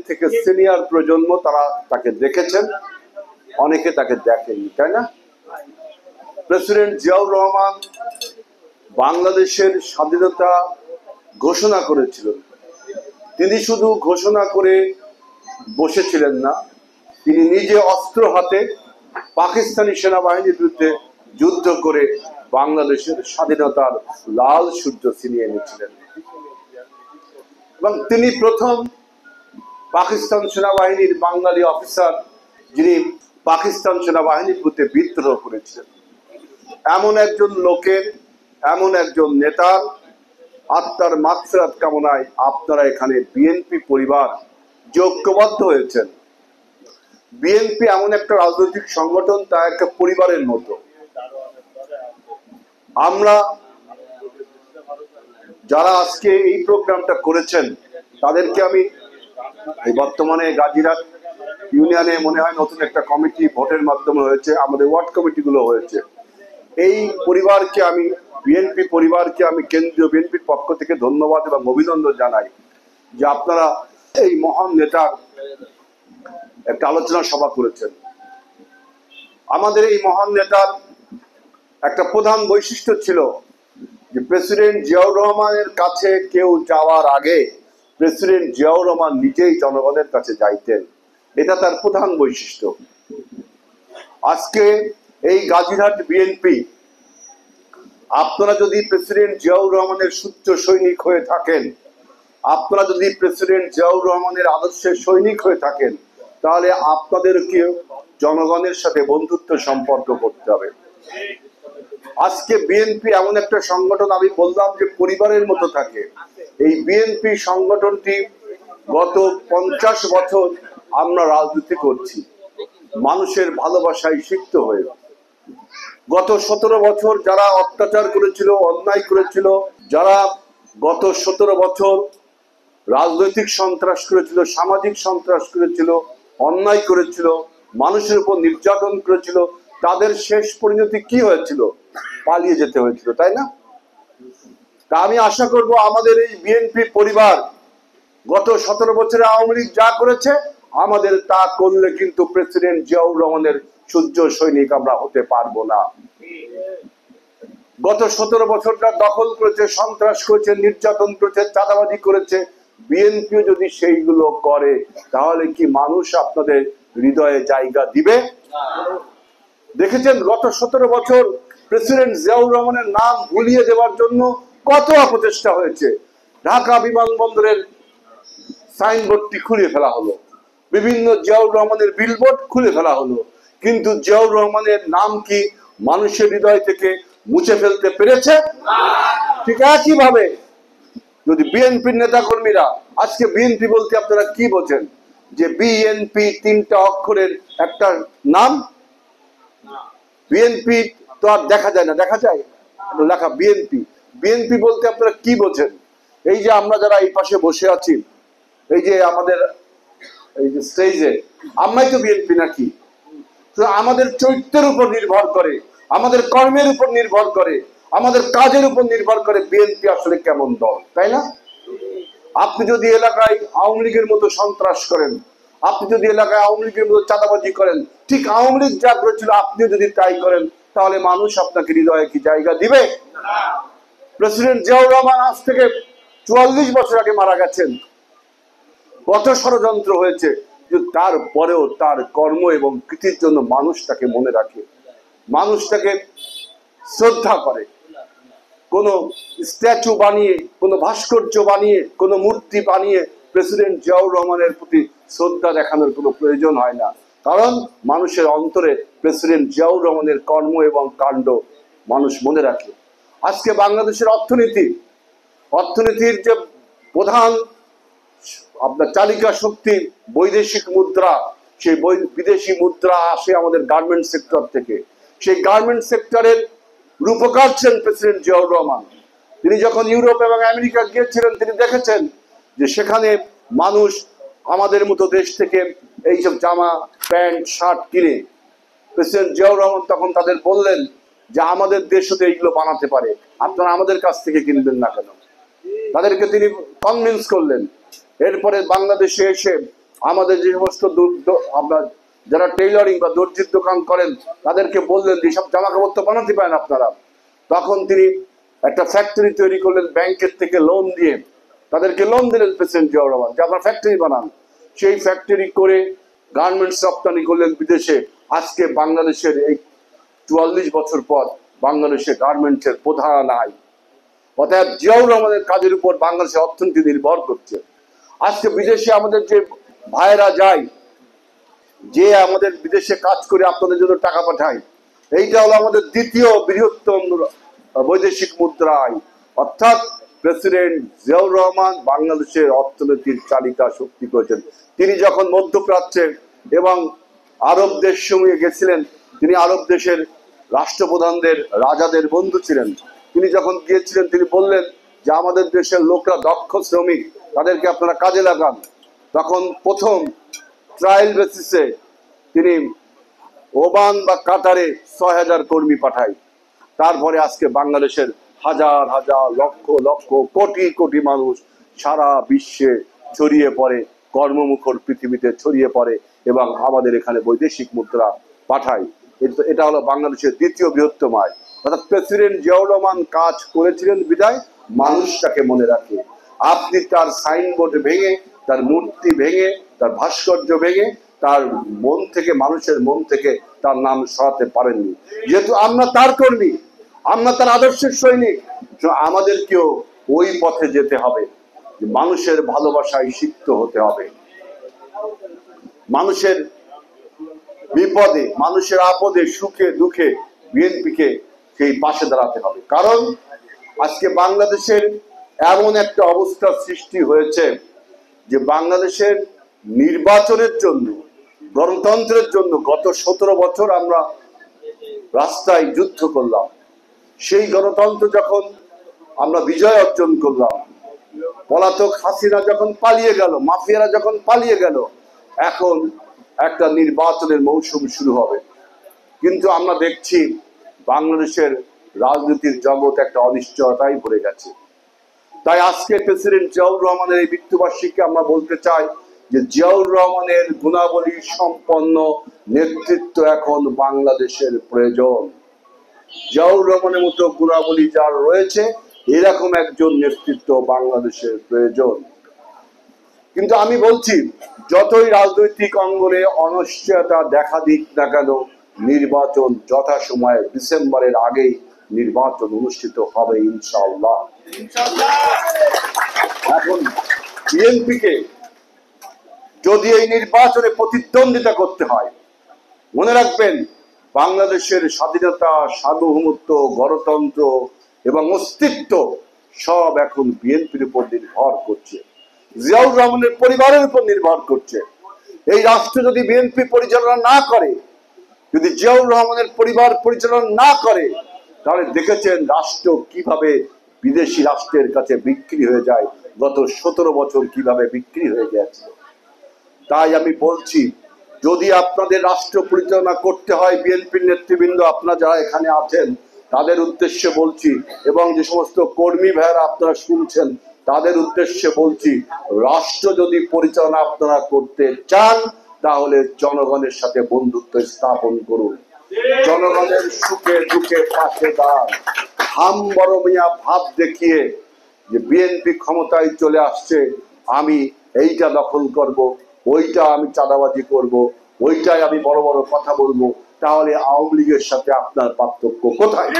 থেকে সিনিয়র প্রজন্ম তারা তাকে দেখেছেন, অনেকে তাকে দেখেনি, তাই না? প্রেসিডেন্ট জিয়াউর রহমান বাংলাদেশের স্বাধীনতা ঘোষণা করেছিলেন। তিনি শুধু ঘোষণা করে বসেছিলেন না, তিনি নিজে অস্ত্র হাতে পাকিস্তানি সেনাবাহিনীর বিরুদ্ধে যুদ্ধ করে বাংলাদেশের স্বাধীনতার লাল সূর্য ছিনিয়ে এনেছিলেন। এবং তিনি প্রথম পাকিস্তান সেনাবাহিনীর বাঙালি অফিসার যিনি পাকিস্তান সেনাবাহিনীর বিরুদ্ধে বিদ্রোহ করেছিলেন। এমন একজন লোকের, এমন একজন নেতার আত্মার মাগফিরাত কামনায় আপনারা এখানে বিএনপি পরিবার যে ঐক্যবদ্ধ হয়েছেন। বিএনপি এমন একটা রাজনৈতিক সংগঠন, তা একটা পরিবারের মতো। আমরা যারা আজকে এই প্রোগ্রামটা করেছেন তাদেরকে আমি এই বর্তমানে গাজীরহাট ইউনিয়নে মনে হয় নতুন একটা কমিটি ভোটের মাধ্যমে হয়েছে, আমাদের ওয়ার্ড কমিটিগুলো হয়েছে। এই পরিবারকে আমি, বিএনপি পরিবারকে আমি কেন্দ্রীয় বিএনপির পক্ষ থেকে ধন্যবাদ এবং অভিনন্দন জানাই যে আপনারা এই মহান নেতার একটা আলোচনা সভা করেছেন। আমাদের এই মহান নেতার একটা প্রধান বৈশিষ্ট্য ছিল যে প্রেসিডেন্ট জিয়াউর রহমানের কাছে কেউ যাওয়ার আগে প্রেসিডেন্ট জিয়াউর রহমান নিজেই জনগণের কাছে যাইতেন। এটা তার প্রধান বৈশিষ্ট্য। আজকে এই গাজীরহাট বিএনপি, আপনারা যদি প্রেসিডেন্ট জিয়াউর রহমানের সূচ্য সৈনিক হয়ে থাকেন, আপনারা যদি প্রেসিডেন্ট জিয়াউর রহমানের আদর্শের সৈনিক হয়ে থাকেন, তাহলে আপনাদেরকে জনগণের সাথে বন্ধুত্ব সম্পর্ক করতে হবে। আজকে বিএনপি এমন একটা সংগঠন, আমি বললাম যে পরিবারের মতো থাকে। এই বিএনপি সংগঠনটি গত 50 বছর আমরা রাজনীতি করছি মানুষের ভালোবাসায় সিক্ত হয়ে। গত 17 বছর যারা অত্যাচার করেছিল, অন্যায় করেছিল, যারা গত 17 বছর রাজনৈতিক সন্ত্রাস করেছিল, সামাজিক সন্ত্রাস করেছিল, অন্যায় করেছিল, মানুষের উপর নির্যাতন করেছিল, তাদের শেষ পরিণতি কি হয়েছিল? পালিয়ে যেতে হয়েছিল, তাই না? তা আমি আশা করব আমাদের এই বিএনপি পরিবার গত 17 বছরে আওয়ামী লীগ যা করেছে, আমাদের তা করলে কিন্তু প্রেসিডেন্ট জিয়াউর রহমানের সূর্য সৈনিক আমরা হতে পারবো না। গত 17 বছরটা দখল করেছে, সন্ত্রাস করেছে, নির্যাতন করেছে, চাঁদাবাজি করেছে। বিএনপিও যদি সেইগুলো করে, তাহলে কি মানুষ আপনাদের হৃদয়ে জায়গা দিবে? দেখেছেন গত 17 বছর প্রেসিডেন্ট জিয়াউর রহমানের নাম ভুলিয়ে দেওয়ার জন্য কত অপচেষ্টা হয়েছে। ঢাকা বিমানবন্দরের সাইনবোর্ডটি খুলে ফেলা হলো, বিভিন্ন জিয়াউর রহমানের বিলবোর্ড খুলে ফেলা হলো, কিন্তু জিয়াউর রহমানের নাম কি মানুষের হৃদয় থেকে মুছে ফেলতে পেরেছে? ঠিক একইভাবে যদি বিএনপির নেতা কর্মীরা, আজকে বিএনপি বলতে আপনারা কি বোঝেন? যে বিএনপি 3টা অক্ষরের একটা নাম? বিএনপি তো আর দেখা যায় না, দেখা যায় লেখা বিএনপি। বিএনপি বলতে আপনারা কি বোঝেন? এই যে আমরা যারা এই পাশে বসে আছি, এই যে আমাদের এই যে স্টেজে, আমরাই তো বিএনপি নাকি? তো আমাদের চরিত্রের উপর নির্ভর করে, আমাদের কর্মের উপর নির্ভর করে, আমাদের কাজের উপর নির্ভর করে বিএনপি আসলে কেমন দল, তাই না? আপনি যদি এলাকায় আওয়ামী লীগের মতো সন্ত্রাস করেন, আপনি যদি এলাকায় আওয়ামী লীগের মতো চাঁদাবাজি করেন, ঠিক আওয়ামী লীগ যা করেছিল আপনিও যদি তাই করেন, তাহলে মানুষ আপনাকে হৃদয়ে কি জায়গা দিবে? প্রেসিডেন্ট জিয়াউর রহমান আজ থেকে 44 বছর আগে মারা গেছেন। কত ষড়যন্ত্র হয়েছে, তারপরেও তার কর্ম এবং কৃতির জন্য মানুষ তাকে মনে রাখে, মানুষ তাকে শ্রদ্ধা করে। কোন স্ট্যাচু বানিয়ে, কোন ভাস্কর্য বানিয়ে, কোন মূর্তি বানিয়ে প্রেসিডেন্ট জিয়াউর রহমানের প্রতি শ্রদ্ধা দেখানোর কোনো প্রয়োজন হয় না, কারণ মানুষের অন্তরে প্রেসিডেন্ট জিয়াউর রহমানের কর্ম এবং কাণ্ড মানুষ মনে রাখে। আজকে বাংলাদেশের অর্থনীতির যে প্রধান আপনার চালিকা শক্তি বৈদেশিক মুদ্রা, সেই বিদেশি মুদ্রা আসে আমাদের গার্মেন্ট সেক্টর থেকে। সেই গার্মেন্ট সেক্টরের রূপকার ছিলেন প্রেসিডেন্ট জিয়াউর রহমান। তিনি যখন ইউরোপ এবং আমেরিকা গিয়েছিলেন, তিনি দেখেছেন যে সেখানে মানুষ আমাদের মতো দেশ থেকে এইসব জামা, প্যান্ট, শার্ট কিনে। প্রেসিডেন্ট জিয়াউর রহমান তখন তাদের বললেন যে আমাদের দেশও তো এইগুলো বানাতে পারে, আপনারা আমাদের কাছ থেকে কিনবেন না কেন? তাদেরকে তিনি কনভিন্স করলেন। এরপরে বাংলাদেশে এসে আমাদের যে সমস্ত আমরা যারা টেইলরিং বা দর্জির দোকান করেন তাদেরকে বললেন যে সব জামা কাপড় তো বানাতে পারেন আপনারা। তখন তিনি একটা ফ্যাক্টরি তৈরি করলেন ব্যাংকের থেকে লোন দিয়ে, তাদেরকে লোন দিলেন প্রেসিডেন্ট জিয়াউর রহমান যে আপনারা ফ্যাক্টরি বানান। সেই ফ্যাক্টরি করে গার্মেন্টস রপ্তানি করলেন বিদেশে। আজকে বাংলাদেশের এই ৪৪ বছর পর বাংলাদেশে গার্মেন্টসের প্রধান আয়। অতএব জিয়াউর রহমানের কাজের উপর বাংলাদেশের অর্থনীতি নির্ভর করছে। আজকে বিদেশে আমাদের যে ভাইয়েরা যায়, যে আমাদের বিদেশে কাজ করে আপনাদের জন্য টাকা পাঠায়, এইটা হলো আমাদের দ্বিতীয় বৃহত্তম বৈদেশিক মুদ্রা আয়। অর্থাৎ প্রেসিডেন্ট জিয়াউর রহমান বাংলাদেশের অর্থনীতির চালিকা শক্তি করেছেন। তিনি যখন মধ্যপ্রাচ্যে এবং আরব দেশসমূহে গেছিলেন, তিনি আরব দেশের রাষ্ট্রপ্রধানদের রাজাদের বন্ধু ছিলেন। তিনি যখন গিয়েছিলেন তিনি বললেন যে আমাদের দেশের লোকরা দক্ষ শ্রমিক, তাদেরকে আপনারা কাজে লাগান। তখন প্রথম ট্রায়াল বেসিসে তিনি ওমান বা কাতারে ৬,০০০ কর্মী পাঠায়। তারপরে আজকে বাংলাদেশের হাজার হাজার লক্ষ লক্ষ কোটি কোটি মানুষ সারা বিশ্বে ছড়িয়ে পড়ে, কর্মমুখর পৃথিবীতে ছড়িয়ে পড়ে এবং আমাদের এখানে বৈদেশিক মুদ্রা পাঠায়। এটা হলো বাংলাদেশের দ্বিতীয় বৃহত্তম আয়। অর্থাৎ প্রেসিডেন্ট জিয়াউর রহমান কাজ করেছিলেন বিধায় মানুষ তাকে মনে রাখে। আপনি তার সাইনবোর্ড ভেঙে, তার মূর্তি ভেঙে, তার ভাস্কর্য ভেঙে তার মন থেকে, মানুষের মন থেকে তার নাম সরাতে পারেননি। যেহেতু আমরা তার কর্মী, আমরা তার আদর্শের সৈনিক, আমাদেরকেও ওই পথে যেতে হবে। মানুষের ভালোবাসায় সিক্ত হতে হবে, মানুষের বিপদে, মানুষের আপদে, সুখে দুঃখে বিএনপিকে সেই পাশে দাঁড়াতে হবে। কারণ আজকে বাংলাদেশের এমন একটা অবস্থা সৃষ্টি হয়েছে যে বাংলাদেশের নির্বাচনের জন্য, গণতন্ত্রের জন্য গত ১৭ বছর আমরা রাস্তায় যুদ্ধ করলাম। সেই গণতন্ত্র যখন আমরা বিজয় অর্জন করলাম, পলাতক হাসিনা যখন পালিয়ে গেল, মাফিয়ারা যখন পালিয়ে গেল, এখন একটা নির্বাচনের মৌসুম শুরু হবে। কিন্তু আমরা দেখছি বাংলাদেশের রাজনীতির জগৎ একটা অনিশ্চয়তায় ভরে গেছে। তাই আজকে প্রেসিডেন্ট জিয়াউর রহমানের এই মৃত্যুবার্ষিকী আমরা বলতে চাই যে জিয়াউর রহমানের গুণাবলী সম্পন্ন নেতৃত্ব এখন বাংলাদেশের প্রয়োজন। জিয়াউর রহমানের মতো গুণাবলী যার রয়েছে, এরকম একজন নেতৃত্ব বাংলাদেশের প্রয়োজন। কিন্তু আমি বলছি, যতই রাজনৈতিক অঙ্গনে অনিশ্চয়তা দেখা দিক না কেন, নির্বাচন যথাসময়ে ডিসেম্বরের আগেই নির্বাচন অনুষ্ঠিত হবে ইনশাআল্লাহ। এখন বিএনপিকে যদি এই নির্বাচনে প্রতিদ্বন্দ্বিতা করতে হয়, মনে রাখবেন বাংলাদেশের স্বাধীনতা, সার্বভৌমত্ব, গণতন্ত্র এবং অস্তিত্ব সব এখন বিএনপির উপর নির্ভর করছে, জিয়াউর রহমানের পরিবারের উপর নির্ভর করছে। এই রাষ্ট্র যদি বিএনপি পরিচালনা না করে, যদি জিয়াউর রহমানের পরিবার পরিচালনা না করে, তাহলে দেখেছেন রাষ্ট্র কিভাবে বিদেশি রাষ্ট্রের কাছে বিক্রি হয়ে যায়, গত ১৭ বছর কিভাবে বিক্রি হয়ে গেছে। তাই আমি বলছি, যদি আপনাদের রাষ্ট্র পরিচালনা করতে হয়, বিএনপির নেতৃবৃন্দ আপনারা যারা এখানে আছেন তাদের উদ্দেশ্যে বলছি, এবং যে সমস্ত কর্মী ভাইয়েরা আপনারা শুনছেন তাদের উদ্দেশ্যে বলছি, রাষ্ট্র যদি পরিচালনা আপনারা করতে চান তাহলে জনগণের সাথে বন্ধুত্ব স্থাপন করুন, জনগণের সুখে দুঃখে পাশে দাঁড়ান। হাম বড় মিয়া ভাব দেখিয়ে যে বিএনপি ক্ষমতায় চলে আসছে, আমি এইটা দখল করব, ওইটা আমি চাঁদাবাজি করব, ওইটাই আমি বড় বড় কথা বলবো, তাহলে আওয়ামী লীগের সাথে আপনার পার্থক্য কোথায়?